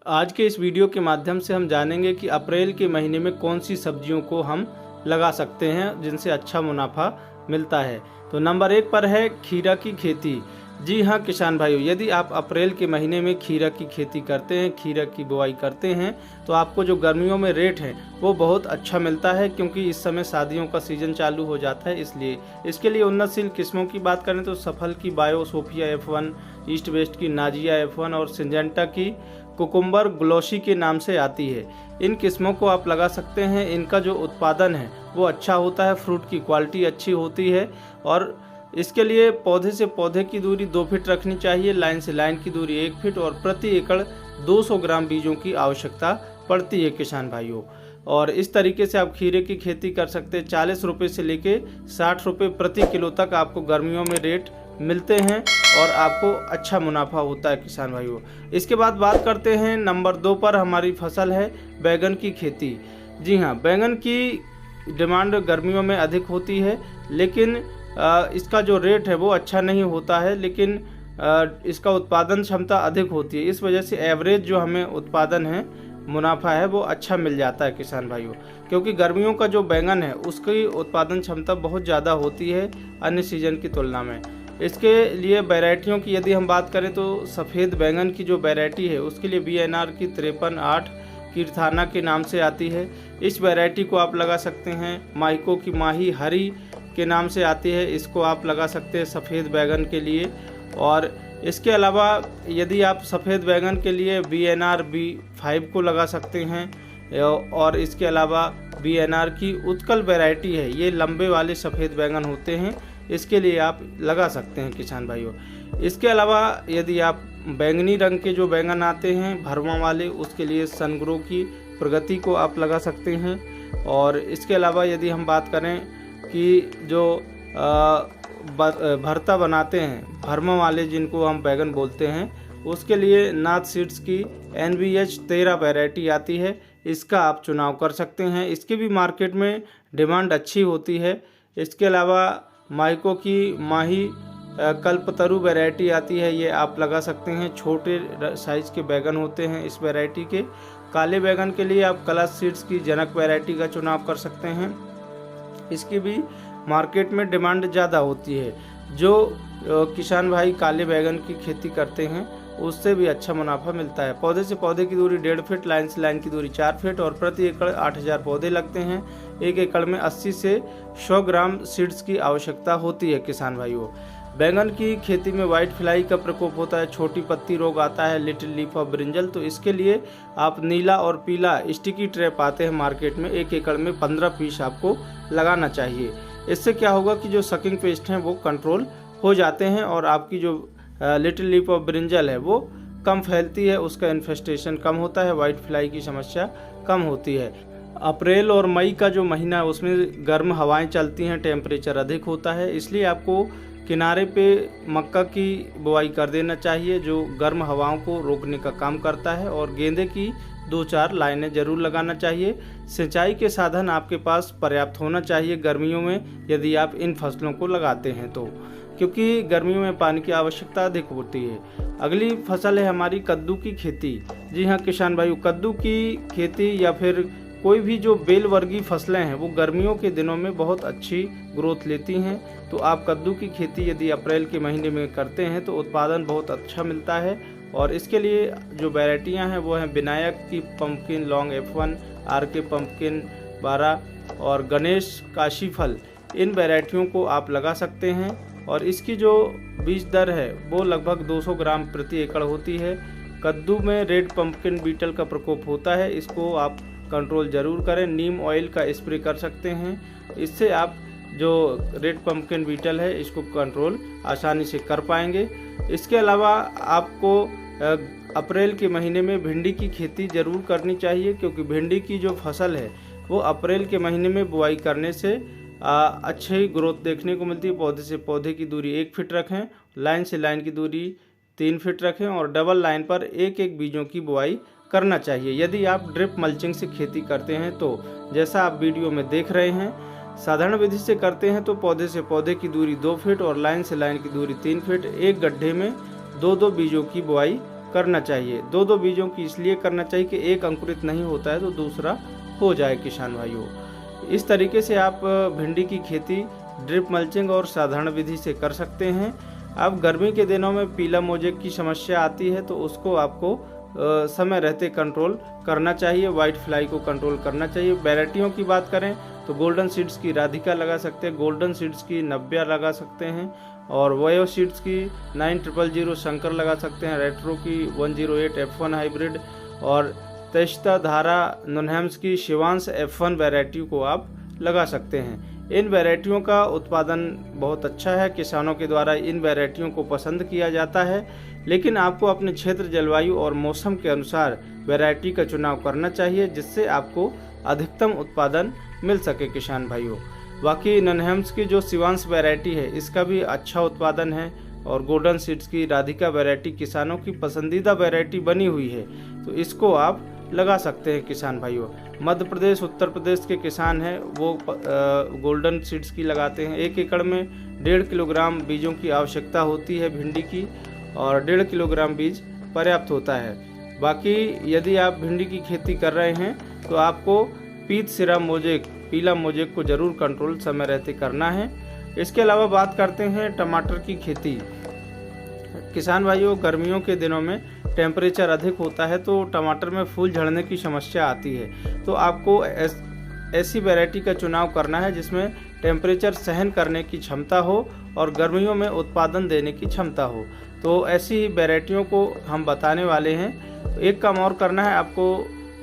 आज के इस वीडियो के माध्यम से हम जानेंगे कि अप्रैल के महीने में कौन सी सब्जियों को हम लगा सकते हैं जिनसे अच्छा मुनाफा मिलता है। तो नंबर 1 पर है खीरा की खेती। जी हाँ किसान भाइयों, यदि आप अप्रैल के महीने में खीरा की खेती करते हैं, खीरा की बुआई करते हैं, तो आपको जो गर्मियों में रेट है वो बहुत अच्छा मिलता है, क्योंकि इस समय शादियों का सीज़न चालू हो जाता है। इसलिए इसके लिए उन्नतशील किस्मों की बात करें तो सफल की bio Sophia F1, east west की नाजिया F1 और सिंजेंटा की कुकुम्बर ग्लोसी के नाम से आती है। इन किस्मों को आप लगा सकते हैं। इनका जो उत्पादन है वो अच्छा होता है, फ्रूट की क्वालिटी अच्छी होती है और इसके लिए पौधे से पौधे की दूरी 2 फीट रखनी चाहिए, लाइन से लाइन की दूरी 1 फीट और प्रति एकड़ 200 ग्राम बीजों की आवश्यकता पड़ती है किसान भाइयों। और इस तरीके से आप खीरे की खेती कर सकते हैं। 40 रुपये से लेके 60 रुपये प्रति किलो तक आपको गर्मियों में रेट मिलते हैं और आपको अच्छा मुनाफा होता है किसान भाइयों। इसके बाद बात करते हैं नंबर 2 पर हमारी फसल है बैगन की खेती। जी हाँ, बैगन की डिमांड गर्मियों में अधिक होती है, लेकिन इसका जो रेट है वो अच्छा नहीं होता है, लेकिन इसका उत्पादन क्षमता अधिक होती है। इस वजह से एवरेज जो हमें उत्पादन है, मुनाफा है, वो अच्छा मिल जाता है किसान भाइयों, क्योंकि गर्मियों का जो बैंगन है उसकी उत्पादन क्षमता बहुत ज़्यादा होती है अन्य सीजन की तुलना में। इसके लिए वैरायटियों की यदि हम बात करें तो सफ़ेद बैंगन की जो वैरायटी है उसके लिए BNR की 53-8 कीर्थाना के नाम से आती है। इस वैरायटी को आप लगा सकते हैं। माइको की माही हरी के नाम से आती है, इसको आप लगा सकते हैं सफ़ेद बैगन के लिए। और इसके अलावा यदि आप सफ़ेद बैगन के लिए BNR B5 को लगा सकते हैं। और इसके अलावा BNR की उत्कल वैरायटी है, ये लंबे वाले सफ़ेद बैगन होते हैं, इसके लिए आप लगा सकते हैं किसान भाइयों। इसके अलावा यदि आप बैंगनी रंग के जो बैंगन आते हैं भरवा वाले, उसके लिए सनग्रो की प्रगति को आप लगा सकते हैं। और इसके अलावा यदि हम बात करें कि जो भरता बनाते हैं भरमा वाले जिनको हम बैगन बोलते हैं, उसके लिए नाथ सीड्स की NBH 13 वैरायटी आती है, इसका आप चुनाव कर सकते हैं। इसकी भी मार्केट में डिमांड अच्छी होती है। इसके अलावा माइको की माही कल्पतरु वैरायटी आती है, ये आप लगा सकते हैं। छोटे साइज़ के बैगन होते हैं इस वैरायटी के। काले बैगन के लिए आप कलश सीड्स की जनक वैरायटी का चुनाव कर सकते हैं, इसकी भी मार्केट में डिमांड ज़्यादा होती है। जो किसान भाई काले बैगन की खेती करते हैं उससे भी अच्छा मुनाफा मिलता है। पौधे से पौधे की दूरी 1.5 फीट, लाइन से लाइन की दूरी 4 फीट और प्रति एकड़ 8000 पौधे लगते हैं। 1 एकड़ में 80 से 100 ग्राम सीड्स की आवश्यकता होती है किसान भाइयों। बैंगन की खेती में वाइट फ्लाई का प्रकोप होता है, छोटी पत्ती रोग आता है, लिटिल लीफ ऑफ ब्रिंजल, तो इसके लिए आप नीला और पीला स्टिकी ट्रैप आते हैं मार्केट में, 1 एकड़ में 15 पीस आपको लगाना चाहिए। इससे क्या होगा कि जो सकिंग पेस्ट हैं वो कंट्रोल हो जाते हैं और आपकी जो लिटिल लीफ ऑफ ब्रिंजल है वो कम फैलती है, उसका इन्फेस्टेशन कम होता है, वाइट फ्लाई की समस्या कम होती है। अप्रैल और मई का जो महीना है उसमें गर्म हवाएं चलती हैं, टेम्परेचर अधिक होता है, इसलिए आपको किनारे पे मक्का की बुआई कर देना चाहिए, जो गर्म हवाओं को रोकने का काम करता है। और गेंदे की 2-4 लाइनें ज़रूर लगाना चाहिए। सिंचाई के साधन आपके पास पर्याप्त होना चाहिए गर्मियों में यदि आप इन फसलों को लगाते हैं तो, क्योंकि गर्मियों में पानी की आवश्यकता अधिक होती है। अगली फसल है हमारी कद्दू की खेती। जी हाँ किसान भाइयों, कद्दू की खेती या फिर कोई भी जो बेल वर्गीय फसलें हैं वो गर्मियों के दिनों में बहुत अच्छी ग्रोथ लेती हैं। तो आप कद्दू की खेती यदि अप्रैल के महीने में करते हैं तो उत्पादन बहुत अच्छा मिलता है। और इसके लिए जो वैरायटियां हैं वो हैं विनायक की pumpkin long F1, RK pumpkin 12 और गणेश काशीफल। इन वैरायटियों को आप लगा सकते हैं और इसकी जो बीज दर है वो लगभग 200 ग्राम प्रति एकड़ होती है। कद्दू में रेड पंपकिन बीटल का प्रकोप होता है, इसको आप कंट्रोल ज़रूर करें। नीम ऑयल का स्प्रे कर सकते हैं, इससे आप जो रेड पंपकिन बीटल है इसको कंट्रोल आसानी से कर पाएंगे। इसके अलावा आपको अप्रैल के महीने में भिंडी की खेती ज़रूर करनी चाहिए, क्योंकि भिंडी की जो फसल है वो अप्रैल के महीने में बुआई करने से अच्छी ग्रोथ देखने को मिलती है। पौधे से पौधे की दूरी 1 फीट रखें, लाइन से लाइन की दूरी 3 फीट रखें और डबल लाइन पर 1-1 बीजों की बुआई करना चाहिए। यदि आप ड्रिप मल्चिंग से खेती करते हैं तो जैसा आप वीडियो में देख रहे हैं, साधारण विधि से करते हैं तो पौधे से पौधे की दूरी 2 फीट और लाइन से लाइन की दूरी 3 फीट, एक गड्ढे में 2-2 बीजों की बुआई करना चाहिए। दो दो बीजों की इसलिए करना चाहिए कि एक अंकुरित नहीं होता है तो दूसरा हो जाए किसान भाइयों। इस तरीके से आप भिंडी की खेती ड्रिप मल्चिंग और साधारण विधि से कर सकते हैं। अब गर्मी के दिनों में पीला मोजेक की समस्या आती है तो उसको आपको समय रहते कंट्रोल करना चाहिए, वाइट फ्लाई को कंट्रोल करना चाहिए। वैरायटियों की बात करें तो गोल्डन सीड्स की राधिका लगा सकते हैं, गोल्डन सीड्स की नव्या लगा सकते हैं, और वयो सीड्स की 9000 शंकर लगा सकते हैं, रेट्रो की 108 F1 हाइब्रिड, और तेस्ता धारा नुनहम्स की शिवांश F1 वैरायटी को आप लगा सकते हैं। इन वैरायटियों का उत्पादन बहुत अच्छा है, किसानों के द्वारा इन वैरायटियों को पसंद किया जाता है। लेकिन आपको अपने क्षेत्र, जलवायु और मौसम के अनुसार वैरायटी का चुनाव करना चाहिए जिससे आपको अधिकतम उत्पादन मिल सके किसान भाइयों। बाकी नुनहम्स की जो शिवांश वैरायटी है इसका भी अच्छा उत्पादन है, और गोल्डन सीड्स की राधिका वैरायटी किसानों की पसंदीदा वैरायटी बनी हुई है, तो इसको आप लगा सकते हैं किसान भाइयों। मध्य प्रदेश, उत्तर प्रदेश के किसान हैं वो गोल्डन सीड्स की लगाते हैं। 1 एकड़ में 1.5 किलोग्राम बीजों की आवश्यकता होती है भिंडी की, और 1.5 किलोग्राम बीज पर्याप्त होता है। बाकी यदि आप भिंडी की खेती कर रहे हैं तो आपको पीत सिरा मोजेक, पीला मोजेक को जरूर कंट्रोल समय रहते करना है। इसके अलावा बात करते हैं टमाटर की खेती। किसान भाइयों, गर्मियों के दिनों में टेम्परेचर अधिक होता है तो टमाटर में फूल झड़ने की समस्या आती है, तो आपको ऐसी वैरायटी का चुनाव करना है जिसमें टेम्परेचर सहन करने की क्षमता हो और गर्मियों में उत्पादन देने की क्षमता हो। तो ऐसी वैरायटियों को हम बताने वाले हैं। तो एक काम और करना है, आपको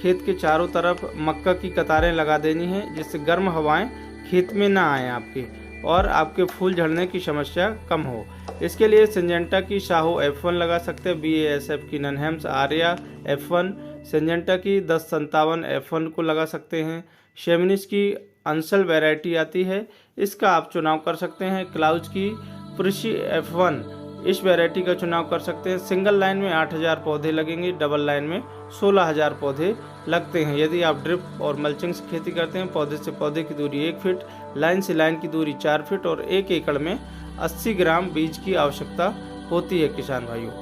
खेत के चारों तरफ मक्का की कतारें लगा देनी है जिससे गर्म हवाएं खेत में ना आए आपके, और आपके फूल झड़ने की समस्या कम हो। इसके लिए सिंजेंटा की शाहो F1 लगा सकते हैं, BASF की नुनहम्स आर्या F1, सिंजेंटा की 1057 F1 को लगा सकते हैं। शेमिनिस की अंसल वैरायटी आती है, इसका आप चुनाव कर सकते हैं। क्लाउज की प्रिशी F1, इस वैरायटी का चुनाव कर सकते हैं। सिंगल लाइन में 8000 पौधे लगेंगे, डबल लाइन में 16000 पौधे लगते हैं। यदि आप ड्रिप और मल्चिंग से खेती करते हैं, पौधे से पौधे की दूरी 1 फीट, लाइन से लाइन की दूरी 4 फीट, और 1 एकड़ में 80 ग्राम बीज की आवश्यकता होती है किसान भाइयों,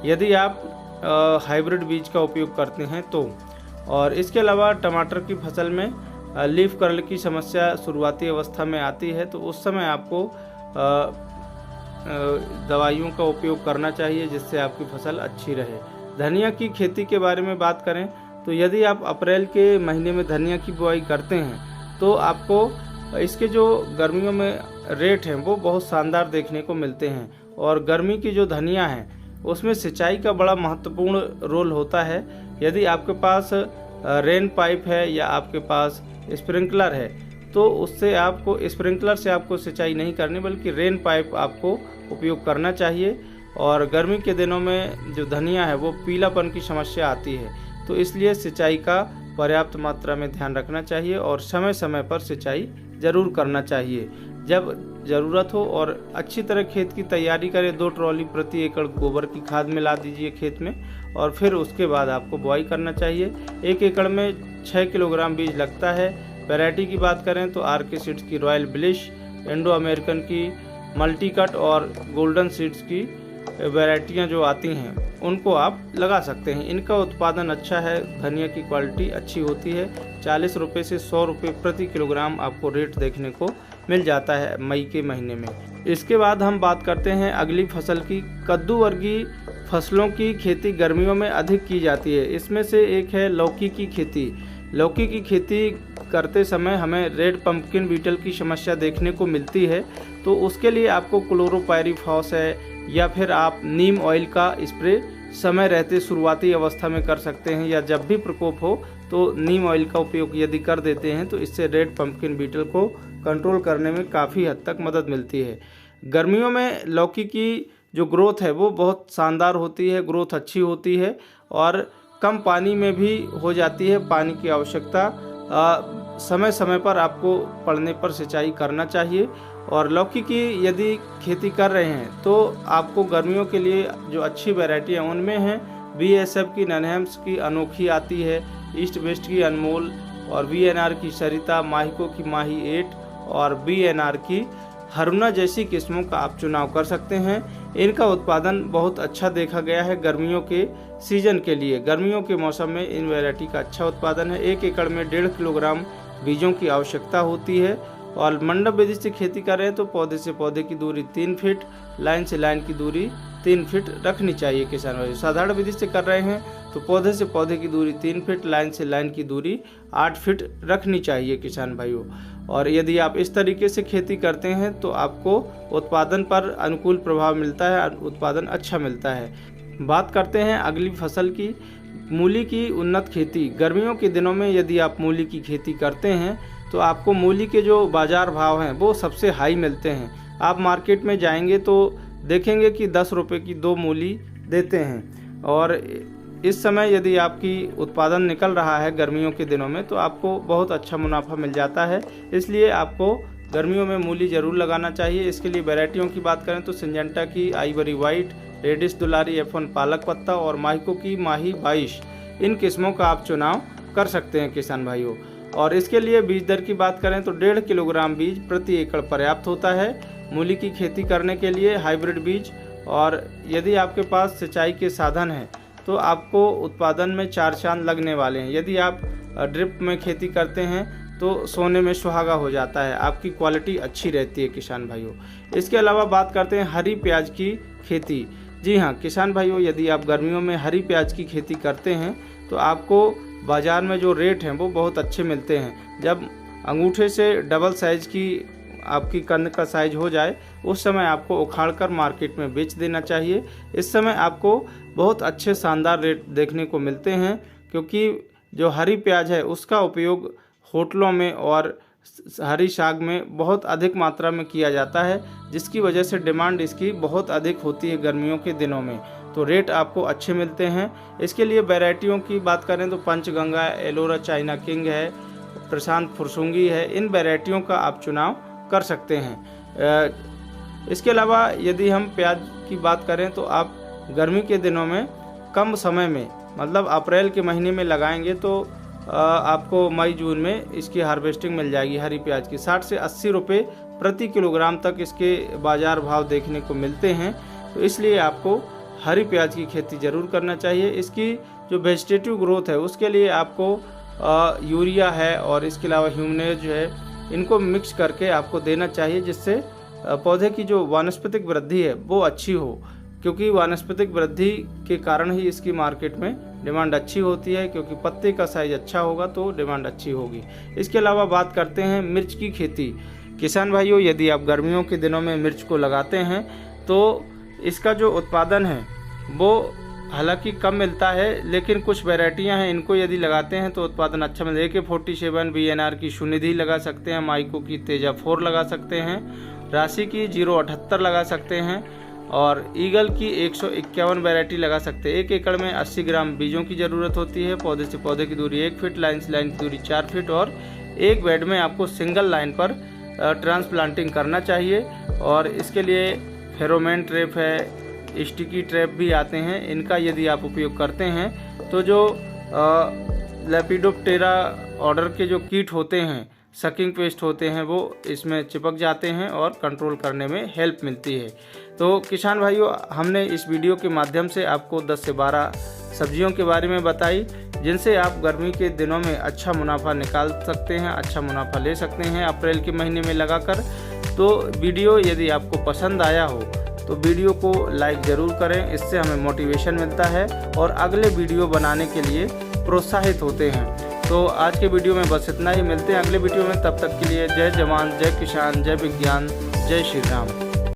यदि आप हाइब्रिड बीज का उपयोग करते हैं तो। और इसके अलावा टमाटर की फसल में लीफ कर्ल की समस्या शुरुआती अवस्था में आती है, तो उस समय आपको दवाइयों का उपयोग करना चाहिए जिससे आपकी फसल अच्छी रहे। धनिया की खेती के बारे में बात करें तो यदि आप अप्रैल के महीने में धनिया की बुआई करते हैं तो आपको इसके जो गर्मियों में रेट हैं वो बहुत शानदार देखने को मिलते हैं। और गर्मी की जो धनिया है उसमें सिंचाई का बड़ा महत्वपूर्ण रोल होता है। यदि आपके पास रेन पाइप है या आपके पास स्प्रिंकलर है तो उससे आपको, स्प्रिंकलर से आपको सिंचाई नहीं करनी बल्कि रेन पाइप आपको उपयोग करना चाहिए। और गर्मी के दिनों में जो धनिया है वो पीलापन की समस्या आती है, तो इसलिए सिंचाई का पर्याप्त मात्रा में ध्यान रखना चाहिए और समय समय पर सिंचाई ज़रूर करना चाहिए जब ज़रूरत हो। और अच्छी तरह खेत की तैयारी करें। 2 ट्रॉली प्रति एकड़ गोबर की खाद मिला दीजिए खेत में, और फिर उसके बाद आपको बुआई करना चाहिए। 1 एकड़ में 6 किलोग्राम बीज लगता है। वैरायटी की बात करें तो RK सीड्स की रॉयल ब्लिश, इंडो अमेरिकन की मल्टीकट और गोल्डन सीड्स की वैरायटियां जो आती हैं उनको आप लगा सकते हैं। इनका उत्पादन अच्छा है, धनिया की क्वालिटी अच्छी होती है। 40 रुपये से 100 रुपये प्रति किलोग्राम आपको रेट देखने को मिल जाता है मई के महीने में। इसके बाद हम बात करते हैं अगली फसल की। कद्दू वर्गीय फसलों की खेती गर्मियों में अधिक की जाती है। इसमें से एक है लौकी की खेती। लौकी की खेती करते समय हमें रेड पंपकिन बीटल की समस्या देखने को मिलती है, तो उसके लिए आपको क्लोरोपायरीफॉस है या फिर आप नीम ऑयल का स्प्रे समय रहते शुरुआती अवस्था में कर सकते हैं, या जब भी प्रकोप हो तो नीम ऑयल का उपयोग यदि कर देते हैं तो इससे रेड पंपकिन बीटल को कंट्रोल करने में काफ़ी हद तक मदद मिलती है। गर्मियों में लौकी की जो ग्रोथ है वो बहुत शानदार होती है, ग्रोथ अच्छी होती है और कम पानी में भी हो जाती है। पानी की आवश्यकता समय समय पर आपको पड़ने पर सिंचाई करना चाहिए। और लौकी की यदि खेती कर रहे हैं तो आपको गर्मियों के लिए जो अच्छी वैरायटी है उनमें है BASF की नुनहम्स की अनोखी आती है, ईस्ट वेस्ट की अनमोल, और VNR की सरिता, माहिको की माही 8 और BNR की हरुना जैसी किस्मों का आप चुनाव कर सकते हैं। इनका उत्पादन बहुत अच्छा देखा गया है गर्मियों के सीजन के लिए। गर्मियों के मौसम में इन वैरायटी का अच्छा उत्पादन है। 1 एकड़ में 1.5 किलोग्राम बीजों की आवश्यकता होती है। और मंडप विधि से खेती कर रहे हैं तो पौधे से पौधे की दूरी 3 फीट, लाइन से लाइन की दूरी 3 फीट रखनी चाहिए किसान भाइयों। साधारण विधि से कर रहे हैं तो पौधे से पौधे की दूरी 3 फीट, लाइन से लाइन की दूरी 8 फीट रखनी चाहिए किसान भाइयों। और यदि आप इस तरीके से खेती करते हैं तो आपको उत्पादन पर अनुकूल प्रभाव मिलता है, उत्पादन अच्छा मिलता है। बात करते हैं अगली फसल की, मूली की उन्नत खेती। गर्मियों के दिनों में यदि आप मूली की खेती करते हैं तो आपको मूली के जो बाज़ार भाव हैं वो सबसे हाई मिलते हैं। आप मार्केट में जाएंगे तो देखेंगे कि 10 रुपये की 2 मूली देते हैं। और इस समय यदि आपकी उत्पादन निकल रहा है गर्मियों के दिनों में तो आपको बहुत अच्छा मुनाफा मिल जाता है। इसलिए आपको गर्मियों में मूली ज़रूर लगाना चाहिए। इसके लिए वैरायटियों की बात करें तो सिंजेंटा की आइवरी वाइट, रेडिश दुलारी, F1 पालक पत्ता और माहिको की माही 22, इन किस्मों का आप चुनाव कर सकते हैं किसान भाइयों। और इसके लिए बीज दर की बात करें तो 1.5 किलोग्राम बीज प्रति एकड़ पर्याप्त होता है मूली की खेती करने के लिए, हाइब्रिड बीज। और यदि आपके पास सिंचाई के साधन हैं तो आपको उत्पादन में 4 चांद लगने वाले हैं। यदि आप ड्रिप में खेती करते हैं तो सोने में सुहागा हो जाता है, आपकी क्वालिटी अच्छी रहती है किसान भाइयों। इसके अलावा बात करते हैं हरी प्याज की खेती। जी हाँ किसान भाइयों, यदि आप गर्मियों में हरी प्याज की खेती करते हैं तो आपको बाज़ार में जो रेट हैं वो बहुत अच्छे मिलते हैं। जब अंगूठे से डबल साइज़ की आपकी कंद का साइज हो जाए उस समय आपको उखाड़कर मार्केट में बेच देना चाहिए। इस समय आपको बहुत अच्छे शानदार रेट देखने को मिलते हैं, क्योंकि जो हरी प्याज है उसका उपयोग होटलों में और हरी साग में बहुत अधिक मात्रा में किया जाता है, जिसकी वजह से डिमांड इसकी बहुत अधिक होती है गर्मियों के दिनों में, तो रेट आपको अच्छे मिलते हैं। इसके लिए वैरायटियों की बात करें तो पंचगंगा, एलोरा चाइना किंग है, प्रशांत फुरसुंगी है, इन वैरायटियों का आप चुनाव कर सकते हैं। इसके अलावा यदि हम प्याज की बात करें तो आप गर्मी के दिनों में कम समय में, मतलब अप्रैल के महीने में लगाएंगे तो आपको मई जून में इसकी हार्वेस्टिंग मिल जाएगी हरी प्याज की। 60 से 80 रुपये प्रति किलोग्राम तक इसके बाज़ार भाव देखने को मिलते हैं, तो इसलिए आपको हरी प्याज की खेती ज़रूर करना चाहिए। इसकी जो वेजिटेटिव ग्रोथ है उसके लिए आपको यूरिया है और इसके अलावा ह्यूमनेज है, इनको मिक्स करके आपको देना चाहिए, जिससे पौधे की जो वानस्पतिक वृद्धि है वो अच्छी हो, क्योंकि वानस्पतिक वृद्धि के कारण ही इसकी मार्केट में डिमांड अच्छी होती है, क्योंकि पत्ते का साइज अच्छा होगा तो डिमांड अच्छी होगी। इसके अलावा बात करते हैं मिर्च की खेती। किसान भाइयों, यदि आप गर्मियों के दिनों में मिर्च को लगाते हैं तो इसका जो उत्पादन है वो हालांकि कम मिलता है, लेकिन कुछ वैरायटियां हैं इनको यदि लगाते हैं तो उत्पादन अच्छा मिलता है। AK-47 BNR की सुनिधि लगा सकते हैं, माइको की तेजा 4 लगा सकते हैं, राशि की 078 लगा सकते हैं और ईगल की 151 वैरायटी लगा सकते हैं। 1 एकड़ में 80 ग्राम बीजों की ज़रूरत होती है। पौधे से पौधे की दूरी 1 फीट, लाइन से लाइन की दूरी 4 फीट और एक बेड में आपको सिंगल लाइन पर ट्रांसप्लांटिंग करना चाहिए। और इसके लिए फेरोमेन ट्रैप है, स्टिकी ट्रैप भी आते हैं, इनका यदि आप उपयोग करते हैं तो जो लेपिडोप्टेरा ऑर्डर के जो कीट होते हैं, सकिंग पेस्ट होते हैं, वो इसमें चिपक जाते हैं और कंट्रोल करने में हेल्प मिलती है। तो किसान भाइयों, हमने इस वीडियो के माध्यम से आपको 10 से 12 सब्जियों के बारे में बताई, जिनसे आप गर्मी के दिनों में अच्छा मुनाफा निकाल सकते हैं, अच्छा मुनाफा ले सकते हैं अप्रैल के महीने में लगाकर। तो वीडियो यदि आपको पसंद आया हो तो वीडियो को लाइक ज़रूर करें, इससे हमें मोटिवेशन मिलता है और अगले वीडियो बनाने के लिए प्रोत्साहित होते हैं। तो आज के वीडियो में बस इतना ही, मिलते हैं अगले वीडियो में। तब तक के लिए जय जवान, जय किसान, जय विज्ञान, जय श्री राम।